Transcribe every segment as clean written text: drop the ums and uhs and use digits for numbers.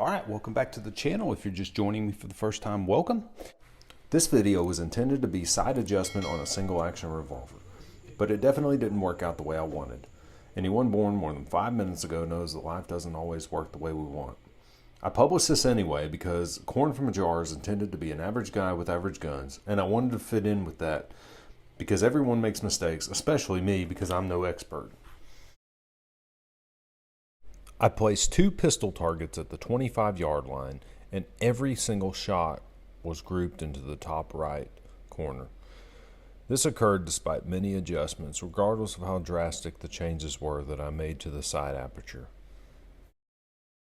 Alright, welcome back to the channel. If you're just joining me for the first time, welcome. This video was intended to be sight adjustment on a single action revolver, but it definitely didn't work out the way I wanted. Anyone born more than 5 minutes ago knows that life doesn't always work the way we want. I published this anyway because Corn from a Jar is intended to be an average guy with average guns, and I wanted to fit in with that because everyone makes mistakes, especially me because I'm no expert. I placed 2 pistol targets at the 25-yard line, and every single shot was grouped into the top right corner. This occurred despite many adjustments, regardless of how drastic the changes were that I made to the sight aperture.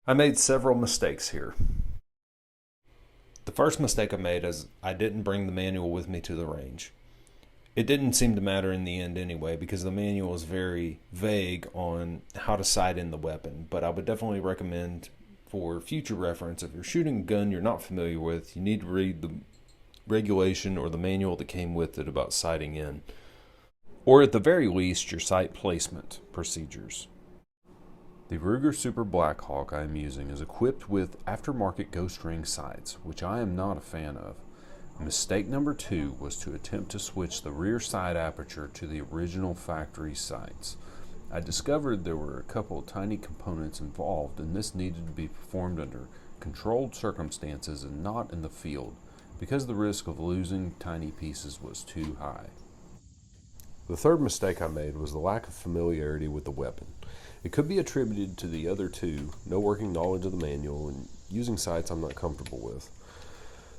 I made several mistakes here. The first mistake I made is I didn't bring the manual with me to the range. It didn't seem to matter in the end anyway because the manual is very vague on how to sight in the weapon, but I would definitely recommend for future reference, if you're shooting a gun you're not familiar with, you need to read the regulation or the manual that came with it about sighting in, or at the very least your sight placement procedures. The RUGER Super Blackhawk I am using is equipped with aftermarket ghost ring sights, which I am not a fan of. Mistake number 2 was to attempt to switch the rear sight aperture to the original factory sights. I discovered there were a couple of tiny components involved, and this needed to be performed under controlled circumstances and not in the field, because the risk of losing tiny pieces was too high. The third mistake I made was the lack of familiarity with the weapon. It could be attributed to the other two, no working knowledge of the manual, and using sights I'm not comfortable with.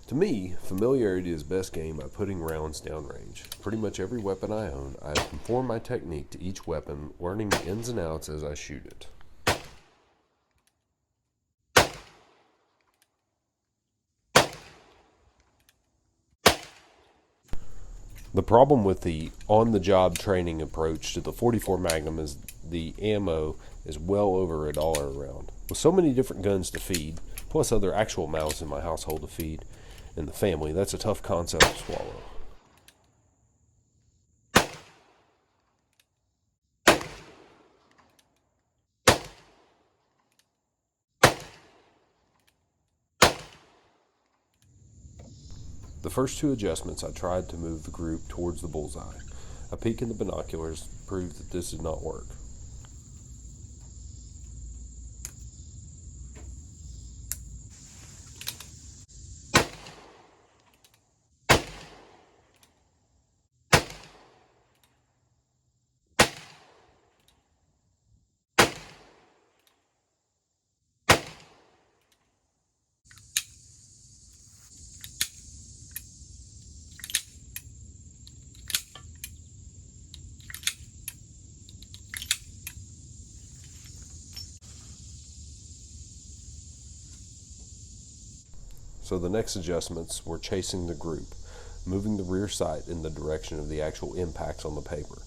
To me, familiarity is best gained by putting rounds downrange. Pretty much every weapon I own, I have conformed my technique to each weapon, learning the ins and outs as I shoot it. The problem with the on-the-job training approach to the .44 Magnum is the ammo is well over $1 a round. With so many different guns to feed, plus other actual mouths in my household to feed, in the family, that's a tough concept to swallow. The first 2 adjustments I tried to move the group towards the bullseye. A peek in the binoculars proved that this did not work. So the next adjustments were chasing the group, moving the rear sight in the direction of the actual impacts on the paper.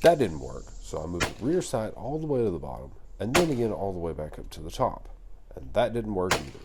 That didn't work, so I moved the rear sight all the way to the bottom, and then again all the way back up to the top. And that didn't work either.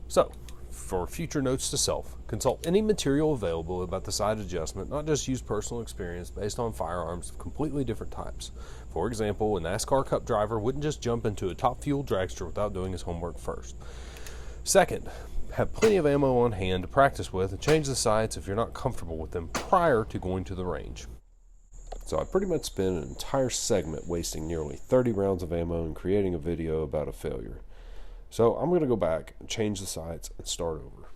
So, For future notes to self, consult any material available about the sight adjustment, not just use personal experience based on firearms of completely different types. For example, a NASCAR Cup driver wouldn't just jump into a top fuel dragster without doing his homework first. Second, have plenty of ammo on hand to practice with and change the sights if you're not comfortable with them prior to going to the range. So I pretty much spent an entire segment wasting nearly 30 rounds of ammo and creating a video about a failure. So I'm going to go back and change the sights and start over.